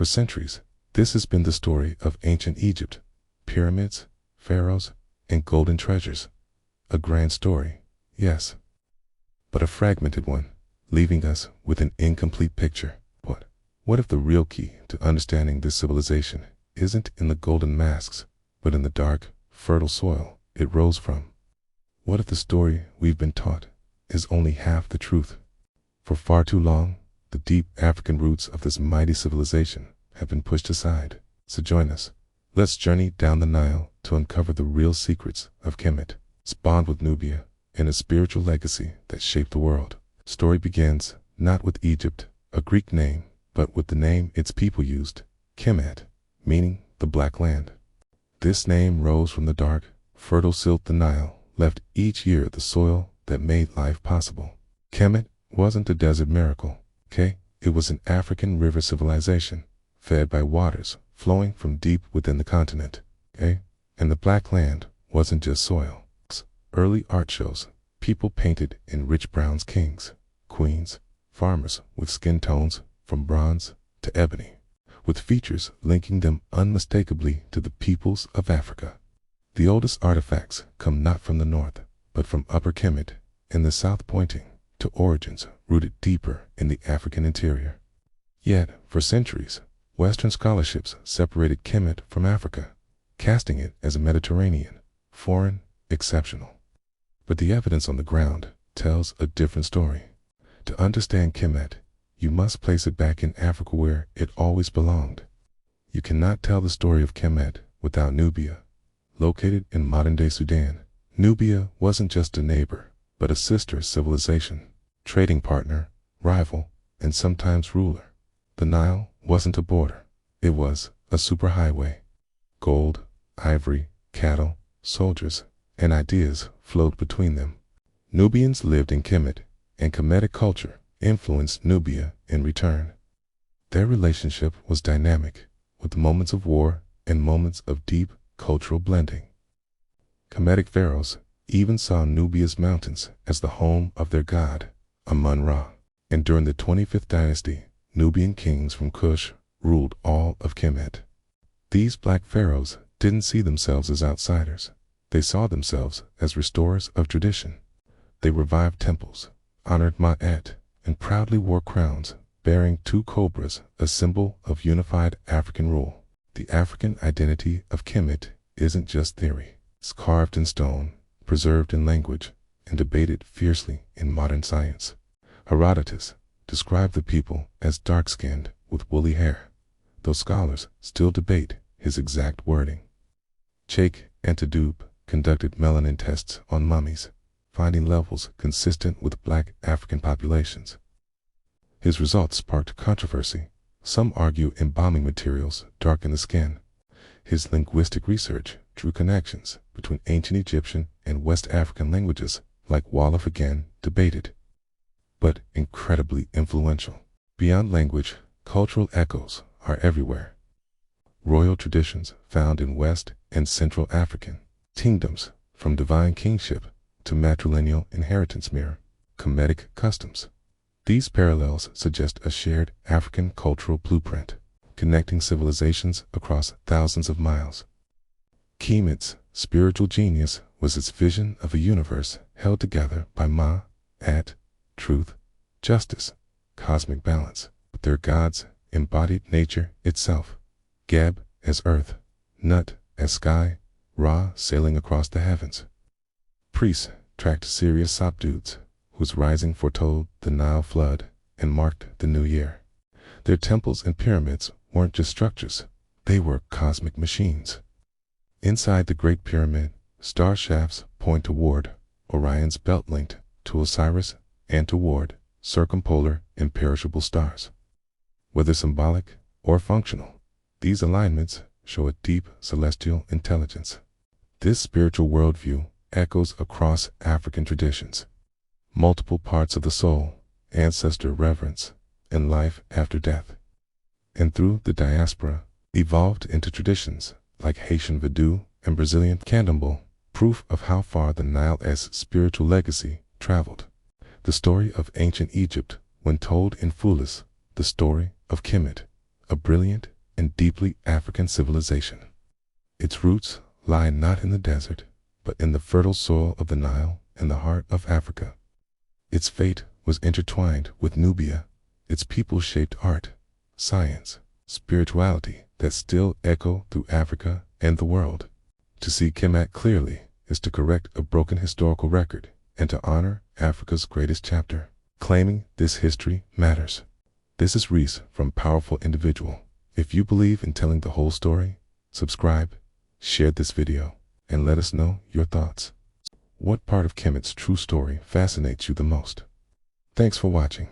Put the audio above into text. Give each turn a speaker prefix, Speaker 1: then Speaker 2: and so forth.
Speaker 1: For centuries, this has been the story of ancient Egypt, pyramids, pharaohs, and golden treasures. A grand story, yes, but a fragmented one, leaving us with an incomplete picture. What if the real key to understanding this civilization isn't in the golden masks, but in the dark, fertile soil it rose from? What if the story we've been taught is only half the truth? For far too long, the deep African roots of this mighty civilization have been pushed aside. So join us. Let's journey down the Nile to uncover the real secrets of Kemet, spawned with Nubia, and a spiritual legacy that shaped the world. Story begins not with Egypt, a Greek name, but with the name its people used, Kemet, meaning the Black Land. This name rose from the dark, fertile silt the Nile left each year the soil that made life possible. Kemet wasn't a desert miracle, okay? It was an African river civilization, fed by waters flowing from deep within the continent, okay? And the Black Land wasn't just soil. Early art shows people painted in rich browns, kings, queens, farmers with skin tones from bronze to ebony, with features linking them unmistakably to the peoples of Africa. The oldest artifacts come not from the north, but from Upper Kemet in the south, pointing to origins rooted deeper in the African interior. Yet, for centuries, Western scholarships separated Kemet from Africa, casting it as a Mediterranean, foreign, exceptional. But the evidence on the ground tells a different story. To understand Kemet, you must place it back in Africa where it always belonged. You cannot tell the story of Kemet without Nubia, located in modern-day Sudan. Nubia wasn't just a neighbor, but a sister civilization, trading partner, rival, and sometimes ruler. The Nile wasn't a border. It was a superhighway. Gold, ivory, cattle, soldiers, and ideas flowed between them. Nubians lived in Kemet, and Kemetic culture influenced Nubia in return. Their relationship was dynamic, with moments of war and moments of deep cultural blending. Kemetic pharaohs even saw Nubia's mountains as the home of their god, Amun-Ra. And during the 25th dynasty, Nubian kings from Kush ruled all of Kemet. These black pharaohs didn't see themselves as outsiders. They saw themselves as restorers of tradition. They revived temples, honored Ma'at, and proudly wore crowns bearing two cobras, a symbol of unified African rule. The African identity of Kemet isn't just theory. It's carved in stone, preserved in language, and debated fiercely in modern science. Herodotus described the people as dark-skinned with woolly hair, though scholars still debate his exact wording. Cheikh Anta Diop conducted melanin tests on mummies, finding levels consistent with black African populations. His results sparked controversy. Some argue embalming materials darken the skin. His linguistic research drew connections between ancient Egyptian and West African languages like Wolof, again debated, but incredibly influential. Beyond language, cultural echoes are everywhere. Royal traditions found in West and Central African kingdoms, from divine kingship to matrilineal inheritance, mirror Kemetic customs. These parallels suggest a shared African cultural blueprint, connecting civilizations across thousands of miles. Kemet's spiritual genius was its vision of a universe held together by Ma'at, truth, justice, cosmic balance. Their gods embodied nature itself, Geb as earth, Nut as sky, Ra sailing across the heavens. Priests tracked Sirius Sapdudes, whose rising foretold the Nile flood and marked the new year. Their temples and pyramids weren't just structures, they were cosmic machines. Inside the Great Pyramid, star shafts point toward Orion's belt linked to Osiris and toward circumpolar imperishable stars. Whether symbolic or functional, these alignments show a deep celestial intelligence. This spiritual worldview echoes across African traditions. Multiple parts of the soul, ancestor reverence, and life after death. And through the diaspora, evolved into traditions like Haitian Voodoo and Brazilian Candomblé, proof of how far the Nile's spiritual legacy traveled. The story of ancient Egypt, when told in fullest, the story of Kemet, a brilliant and deeply African civilization. Its roots lie not in the desert, but in the fertile soil of the Nile and the heart of Africa. Its fate was intertwined with Nubia. Its people shaped art, science, spirituality that still echo through Africa and the world. To see Kemet clearly is to correct a broken historical record and to honor Africa's greatest chapter, claiming this history matters. This is Reese from Powerful Individual. If you believe in telling the whole story, subscribe, share this video, and let us know your thoughts. What part of Kemet's true story fascinates you the most? Thanks for watching.